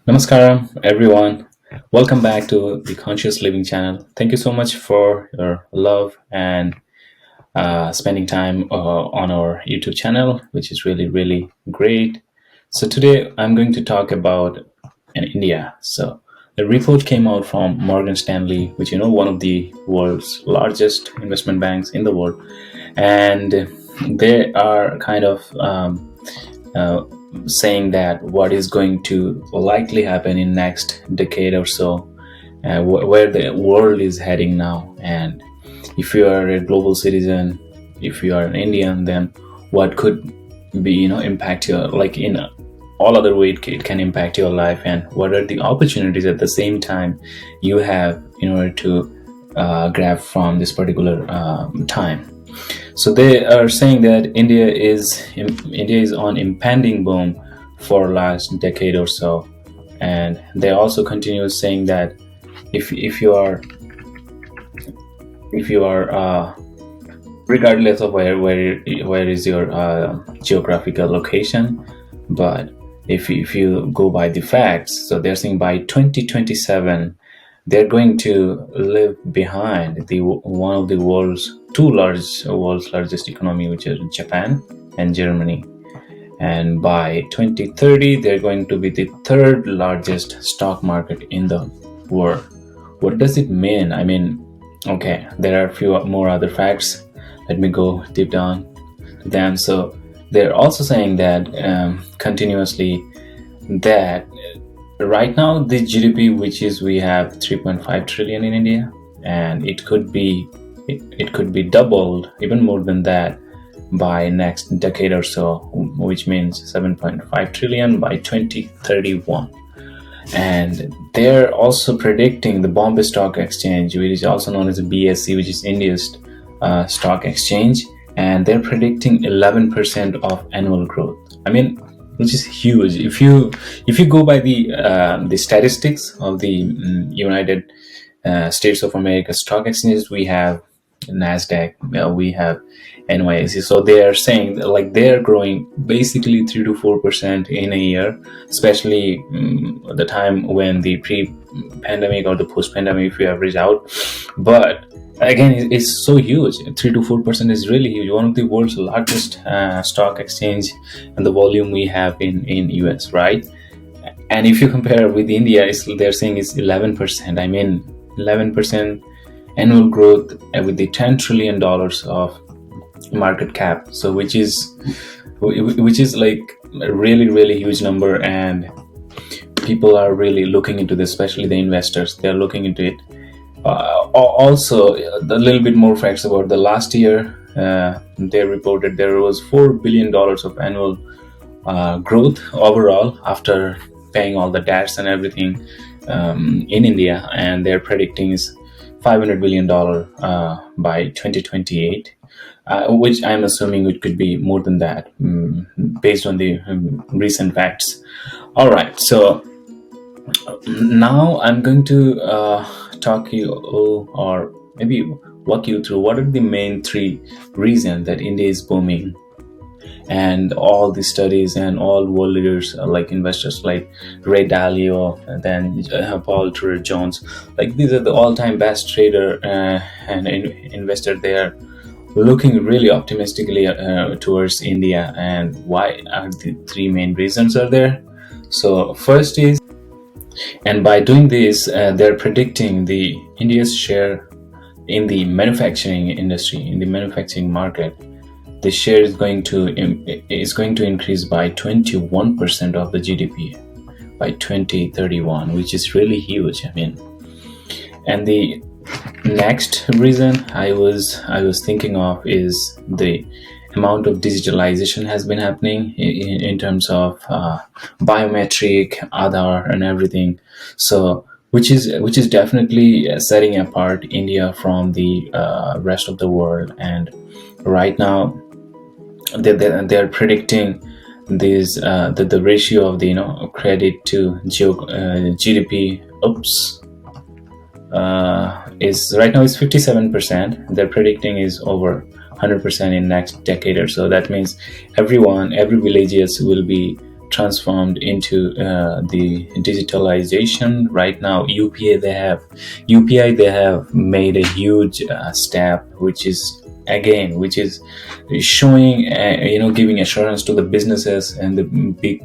Namaskaram, everyone. Welcome back to the Conscious Living channel. Thank you so much for your love and spending time on our YouTube channel, which is really, really great. So, today I'm going to talk about India. So, a report came out from Morgan Stanley, which one of the world's largest investment banks in the world, and they are kind of uh, saying that what is going to likely happen in next decade or so, where the world is heading now. And if you are a global citizen, if you are an Indian, then what could be impact your, like, in all other way it can impact your life, and what are the opportunities at the same time you have in order to grab from this particular time. So they are saying that India is on impending boom for last decade or so, and they also continue saying that if you are regardless of where is your geographical location, but if you go by the facts, so they're saying by 2027 they're going to leave behind the one of the world's largest economy, which is Japan and Germany. And by 2030 they're going to be the third largest stock market in the world. What does it mean? I mean, okay, there are a few more other facts. Let me go deep down to them. So they're also saying that continuously that right now the GDP, which is we have 3.5 trillion in India, and it could be doubled, even more than that, by next decade or so, which means 7.5 trillion by 2031. And they're also predicting the Bombay Stock Exchange, which is also known as the BSE, which is India's stock exchange, and they're predicting 11% of annual growth. I mean, which is huge. If you go by the statistics of the United States of America stock exchanges, we have Nasdaq, we have NYSE. So they are saying that, like, they're growing basically 3 to 4% in a year, especially the time when the pre-pandemic or the post-pandemic, if you average out. But again, it's so huge. 3 to 4% is really huge. One of the world's largest stock exchange, and the volume we have in US, right? And if you compare with India, they're saying it's 11%. I mean, 11% annual growth with the $10 trillion of market cap. So which is like a really, really huge number, and people are really looking into this, especially the investors. They're looking into it. Also, a little bit more facts about the last year. They reported there was $4 billion of annual growth overall after paying all the debts and everything in India, and they're predicting is $500 billion by 2028, which I'm assuming it could be more than that based on the recent facts. All right, so now I'm going to talk you, or maybe walk you through what are the main three reasons that India is booming. And all the studies and all world leaders, like investors like Ray Dalio, and then Paul Tudor Jones, like these are the all-time best trader and investor. They are looking really optimistically towards India. And why are the three main reasons are there? So first is, and by doing this, they're predicting the India's share in the manufacturing industry, in the manufacturing market. The share is going to increase by 21% of the GDP by 2031, which is really huge. I mean, and the next reason I was thinking of is the amount of digitalization has been happening in terms of biometric, Aadhaar, and everything. So which is definitely setting apart India from the rest of the world. And right now they're predicting this the ratio of the credit to GDP is right now is 57%. They're predicting is over 100% in next decade or so. That means every villages will be transformed into the digitalization. Right now, UPI they have made a huge step, which is showing, giving assurance to the businesses and the big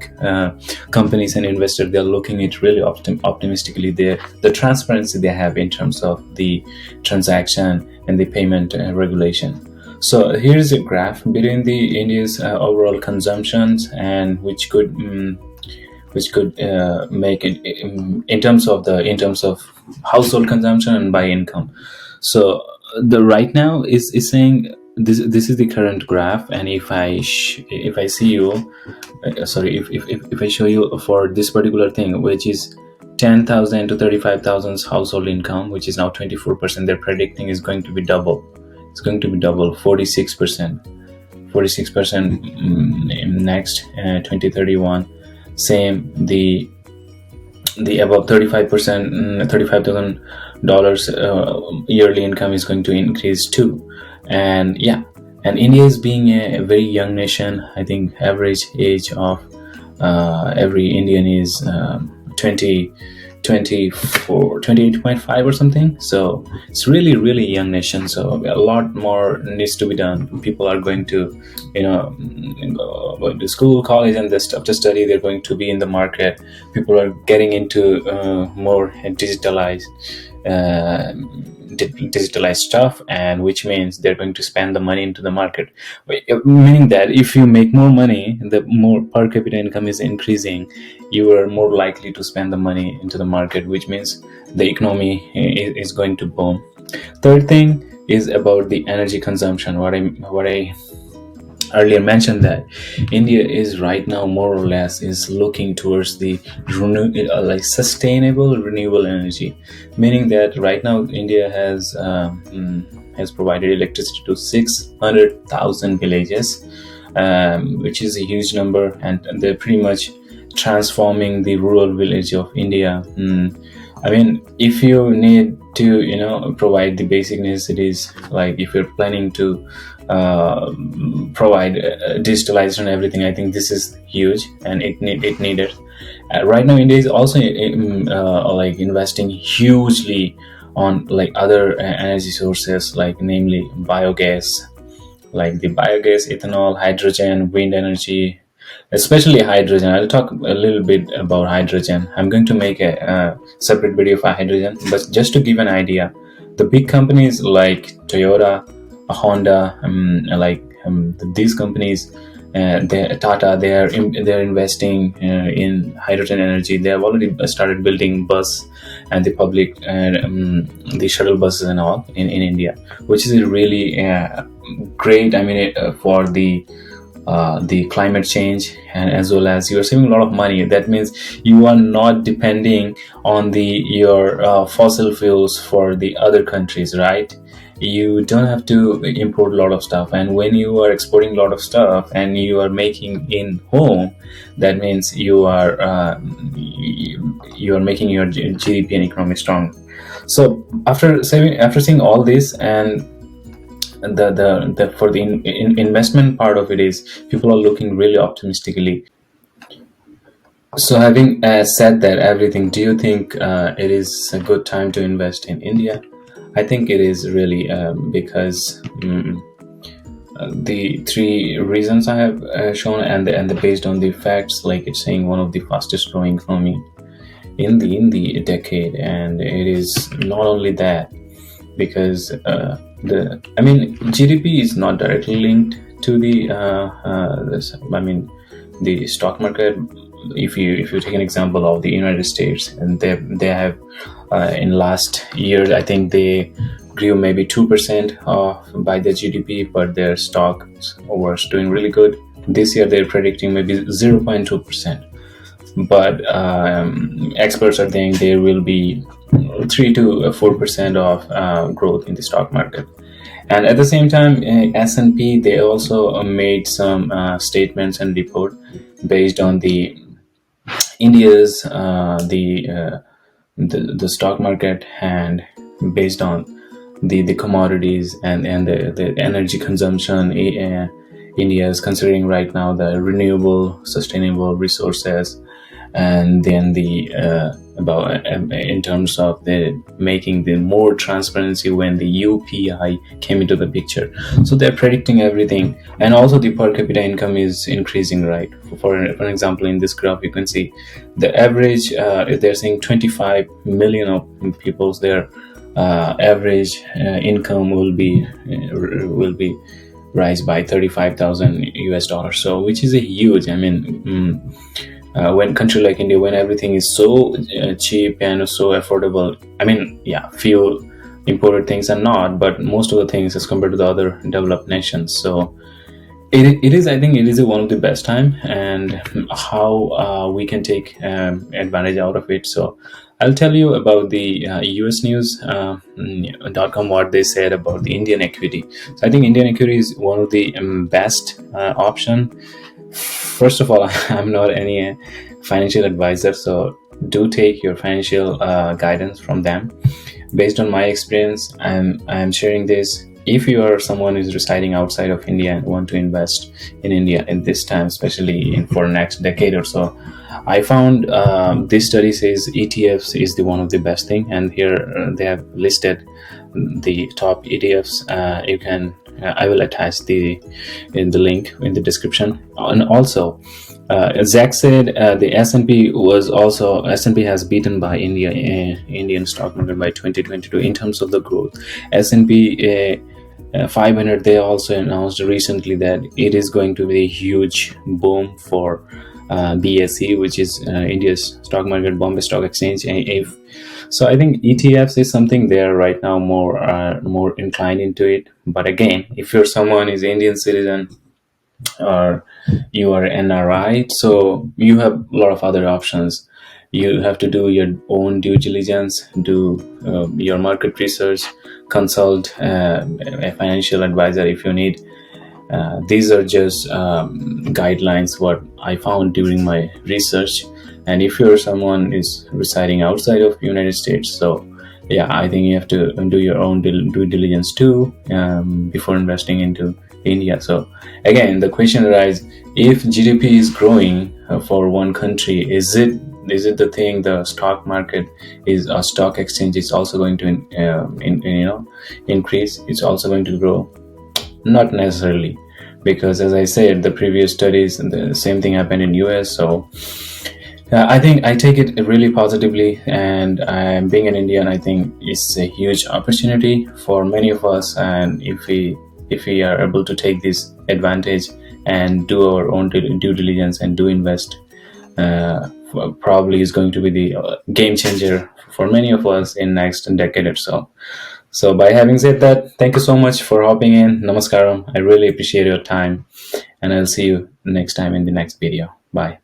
companies and investors. They're looking at really optimistically the transparency they have in terms of the transaction and the payment regulation. So here's a graph between the India's overall consumptions, and which could make it in terms of household consumption and by income. So the right now is saying this is the current graph, and if I see you, sorry, if I show you for this particular thing, which is 10,000 to 35,000 household income, which is now 24%, they're predicting is going to be double. It's going to be double, 46%. 46% in next 2031. Same, the above 35%, $35,000 yearly income is going to increase too. And yeah, and India is being a very young nation. I think average age of every Indian is 20 24 28.5 or something. So it's really young nation, so a lot more needs to be done. People are going to go to school, college, and the stuff to study. They're going to be in the market. People are getting into more digitalized stuff, and which means they're going to spend the money into the market, meaning that if you make more money, the more per capita income is increasing, you are more likely to spend the money into the market, which means the economy is going to boom. Third thing is about the energy consumption. What I earlier mentioned, that India is right now more or less is looking towards the sustainable renewable energy, meaning that right now India has provided electricity to 600,000 villages, which is a huge number, and they're pretty much transforming the rural village of India. I mean, if you need to provide the basic necessities, like if you're planning to provide digitalization and everything, I think this is huge, and it needed. Right now India is also investing hugely on other energy sources, namely biogas, ethanol, hydrogen, wind energy, especially hydrogen. I'll talk a little bit about hydrogen. I'm going to make a separate video for hydrogen, but just to give an idea, the big companies like Toyota, Honda, these companies, Tata, they're investing in hydrogen energy. They have already started building bus and the public the shuttle buses and all in India, which is really great. I mean, for the climate change, and as well as you are saving a lot of money. That means you are not depending on your fossil fuels for the other countries, right? You don't have to import a lot of stuff, and when you are exporting a lot of stuff and you are making in home, that means you are making your GDP and economy strong. So after seeing all this, and the for the investment part of it, is people are looking really optimistically. So having said that everything, do you think it is a good time to invest in India? I think it is really, because the three reasons I have shown, and based on the facts, like it's saying one of the fastest growing economy in the decade. And it is not only that, because GDP is not directly linked to the stock market. If you take an example of the United States, and they have in last year, I think they grew maybe 2% by their GDP, but their stock was doing really good. This year they're predicting maybe 0.2%, but experts are saying there will be 3 to 4% of growth in the stock market. And at the same time, S&P, they also made some statements and report based on the India's the stock market, and based on the commodities and the energy consumption. India is considering right now the renewable, sustainable resources, and then the about in terms of the making the more transparency when the UPI came into the picture. So they're predicting everything, and also the per capita income is increasing, right? For example, in this graph you can see the average. They're saying 25 million of people's their average income will be rise by 35,000 US dollars. So which is a huge. I mean. When country like India, when everything is so cheap and so affordable, I mean, yeah, few imported things are not, but most of the things as compared to the other developed nations. So it is, I think it is one of the best time, and how we can take advantage out of it. So I'll tell you about the US News .com, what they said about the Indian equity. So I think Indian equity is one of the best option. First of all, I'm not any financial advisor, so do take your financial guidance from them. Based on my experience, I'm sharing this. If you are someone who's residing outside of India and want to invest in India in this time, especially for next decade or so, I found this study says ETFs is the one of the best thing, and here they have listed the top ETFs. You can I will attach the link in the description. And also, Zach said the S&P has beaten by Indian stock market by 2022 in terms of the growth. S&P 500, they also announced recently that it is going to be a huge boom for BSE, which is India's stock market, Bombay Stock Exchange. So I think ETFs is something there right now, more inclined into it. But again, if you're someone is Indian citizen or you are NRI, so you have a lot of other options. You have to do your own due diligence, do your market research, consult a financial advisor if you need. These are just guidelines what I found during my research. And if you're someone is residing outside of United States, so yeah, I think you have to do your own due diligence too before investing into India. So again, the question arises: if GDP is growing for one country, is it the thing the stock market is a stock exchange is also going to increase? It's also going to grow? Not necessarily, because as I said, the previous studies, the same thing happened in US. So I think I take it really positively, and being an Indian, I think it's a huge opportunity for many of us. And if we are able to take this advantage and do our own due diligence and do invest, probably is going to be the game changer for many of us in next decade or so. So by having said that, thank you so much for hopping in. Namaskaram. I really appreciate your time, and I'll see you next time in the next video. Bye.